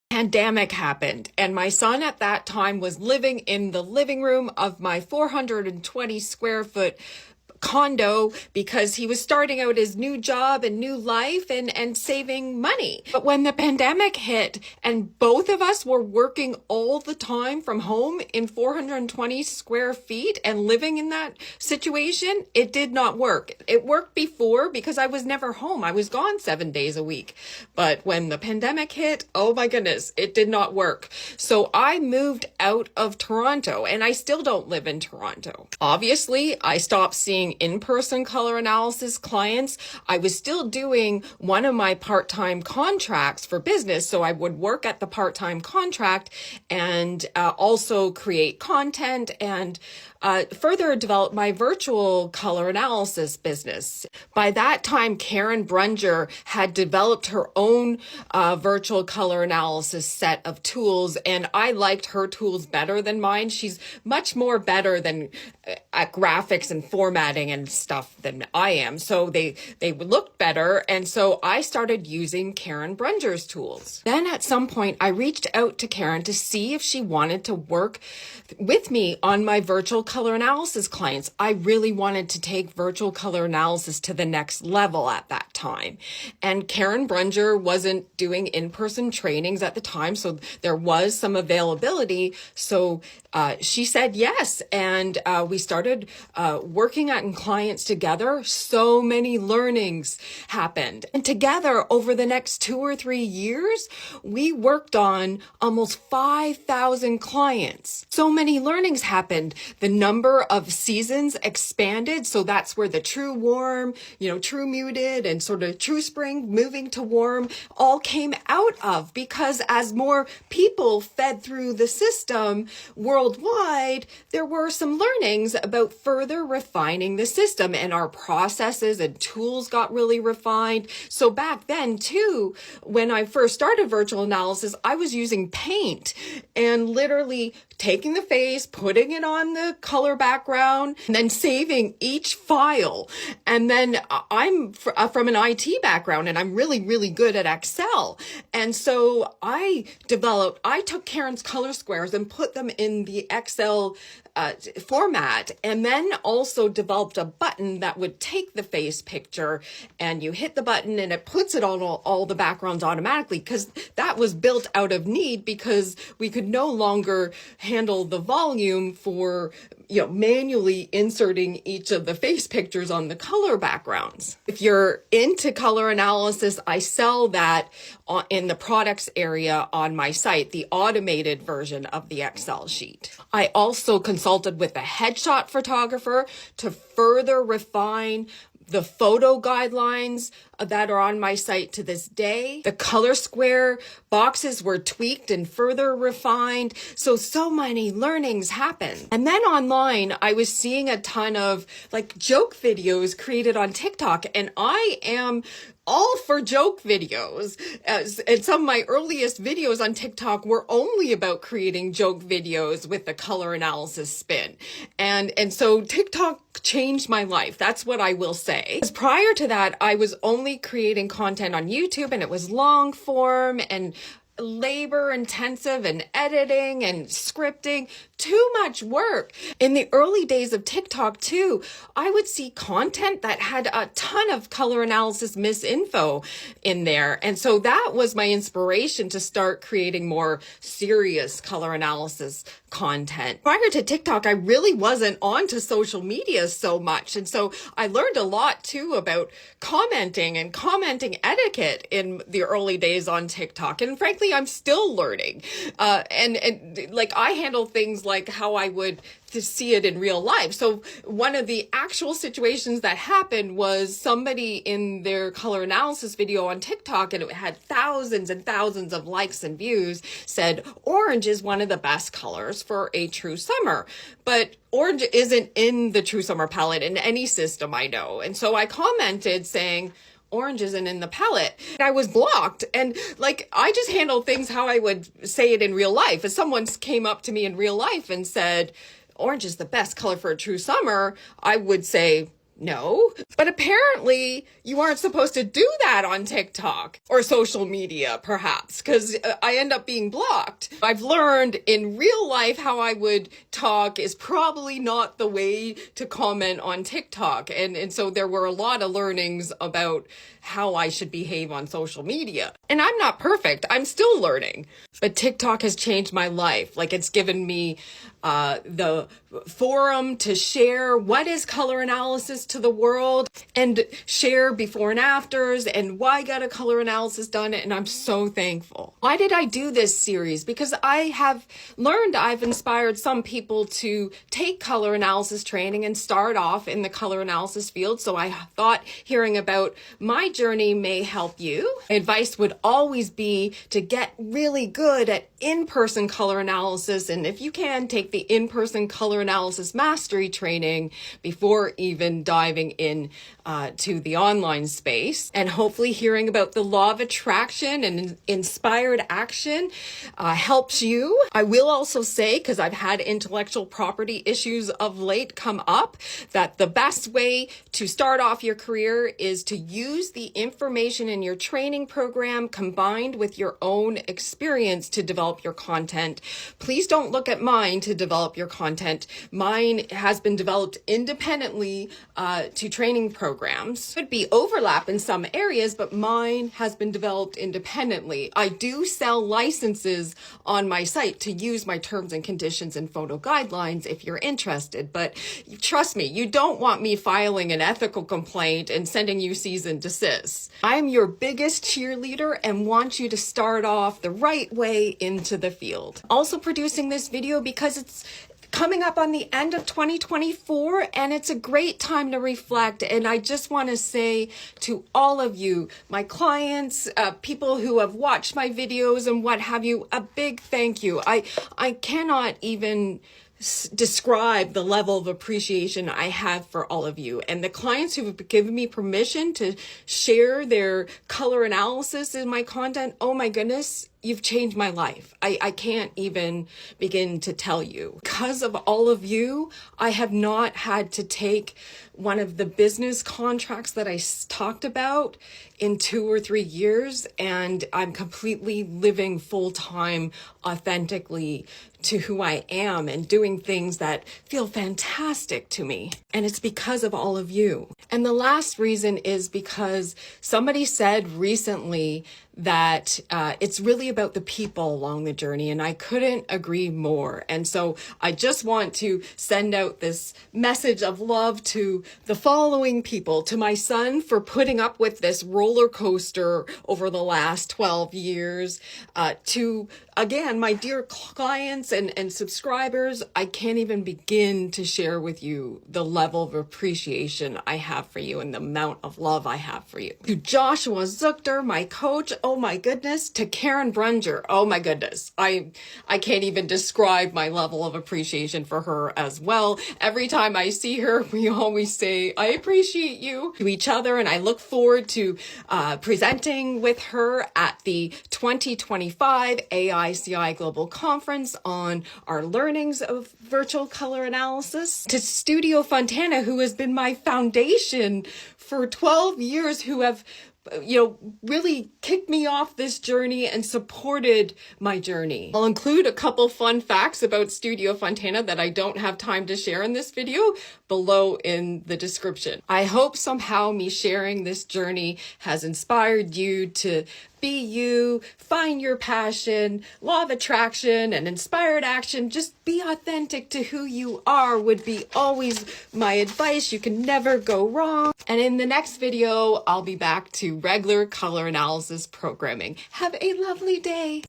Pandemic happened, and my son at that time was living in the living room of my 420 square foot condo because he was starting out his new job and new life and saving money. But when the pandemic hit and both of us were working all the time from home in 420 square feet and living in that situation, it did not work. It worked before because I was never home. I was gone 7 days a week. But when the pandemic hit, oh my goodness, it did not work. So I moved out of Toronto, and I still don't live in Toronto. Obviously, I stopped seeing in-person color analysis clients. I was still doing one of my part-time contracts for business. So I would work at the part-time contract and also create content and further develop my virtual color analysis business. By that time, Karen Brunger had developed her own virtual color analysis set of tools, and I liked her tools better than mine. She's much more better than at graphics and formatting and stuff than I am. So they looked better, and so I started using Karen Brunger's tools. Then at some point, I reached out to Karen to see if she wanted to work with me on my virtual color analysis clients. I really wanted to take virtual color analysis to the next level at that time. And Karen Brunger wasn't doing in-person trainings at the time, so there was some availability. So she said yes, and we started working on clients together. So many learnings happened. And together, over the next 2 or 3 years, we worked on almost 5,000 clients. So many learnings happened. The number of seasons expanded. So that's where the true warm, true muted and sort of true spring moving to warm all came out of, because as more people fed through the system worldwide, there were some learnings about further refining the system, and our processes and tools got really refined. So back then too, when I first started virtual analysis, I was using Paint and literally taking the face, putting it on the color background, and then saving each file. And then I'm from an IT background, and I'm really, really good at Excel. And so I took Karen's color squares and put them in the Excel format, and then also developed a button that would take the face picture, and you hit the button and it puts it on all the backgrounds automatically, because that was built out of need, because we could no longer handle the volume for manually inserting each of the face pictures on the color backgrounds. If you're into color analysis, I sell that in the products area on my site, the automated version of the Excel sheet. I also consulted with a headshot photographer to further refine the photo guidelines that are on my site to this day. The color square boxes were tweaked and further refined. So many learnings happened. And then online, I was seeing a ton of joke videos created on TikTok, and I am all for joke videos. And some of my earliest videos on TikTok were only about creating joke videos with the color analysis spin. And so TikTok changed my life. That's what I will say. Because prior to that, I was only creating content on YouTube, and it was long form and labor intensive and editing and scripting, too much work. In the early days of TikTok too, I would see content that had a ton of color analysis misinfo in there. And so that was my inspiration to start creating more serious color analysis content. Prior to TikTok, I really wasn't onto social media so much. And so I learned a lot too about commenting and commenting etiquette in the early days on TikTok. And frankly, I'm still learning. And I handle things like how I would to see it in real life. So one of the actual situations that happened was somebody in their color analysis video on TikTok, and it had thousands and thousands of likes and views, said orange is one of the best colors for a true summer. But orange isn't in the true summer palette in any system I know. And so I commented saying, orange isn't in the palette. I was blocked. And I just handle things how I would say it in real life. If someone came up to me in real life and said, orange is the best color for a true summer, I would say, No, but apparently you aren't supposed to do that on TikTok or social media, perhaps, because I end up being blocked. I've learned in real life how I would talk is probably not the way to comment on TikTok. And so there were a lot of learnings about how I should behave on social media. And I'm not perfect. I'm still learning. But TikTok has changed my life. Like, it's given me the forum to share what is color analysis to the world and share before and afters and why I got a color analysis done. And I'm so thankful. Why did I do this series? Because I have learned I've inspired some people to take color analysis training and start off in the color analysis field. So I thought hearing about my journey may help you. My advice would always be to get really good at in-person color analysis. And if you can, take the in-person color analysis mastery training before even diving in to the online space. And hopefully hearing about the law of attraction and inspired action helps you. I will also say, because I've had intellectual property issues of late come up, that the best way to start off your career is to use the information in your training program combined with your own experience to develop your content. Please don't look at mine to develop your content. Mine has been developed independently to training programs. Could be overlap in some areas, but mine has been developed independently. I do sell licenses on my site to use my terms and conditions and photo guidelines if you're interested. But trust me, you don't want me filing an ethical complaint and sending you cease and desist. I'm your biggest cheerleader and want you to start off the right way into the field. Also producing this video because it's coming up on the end of 2024 and it's a great time to reflect. And I just want to say to all of you, my clients, people who have watched my videos and what have you, a big thank you. I cannot even describe the level of appreciation I have for all of you. And the clients who have given me permission to share their color analysis in my content, oh my goodness, you've changed my life. I can't even begin to tell you. Because of all of you, I have not had to take one of the business contracts that I talked about in 2 or 3 years, and I'm completely living full-time authentically to who I am and doing things that feel fantastic to me. And it's because of all of you. And the last reason is because somebody said recently that it's really about the people along the journey, and I couldn't agree more. And so I just want to send out this message of love to the following people: to my son for putting up with this roller coaster over the last 12 years, to, again, my dear clients and subscribers. I can't even begin to share with you the level of appreciation I have for you and the amount of love I have for you. To Joshua Zuchter, my coach, oh my goodness. To Karen Brunger, oh my goodness. I can't even describe my level of appreciation for her as well. Every time I see her, we always say, I appreciate you, to each other. And I look forward to presenting with her at the 2025 AICI Global Conference on our learnings of virtual color analysis. To Studio Fontana, who has been my foundation for 12 years, who have really kicked me off this journey and supported my journey. I'll include a couple fun facts about Studio Fontana that I don't have time to share in this video below in the description. I hope somehow me sharing this journey has inspired you to be you, find your passion, law of attraction, and inspired action. Just be authentic to who you are would be always my advice. You can never go wrong. And in the next video, I'll be back to regular color analysis programming. Have a lovely day.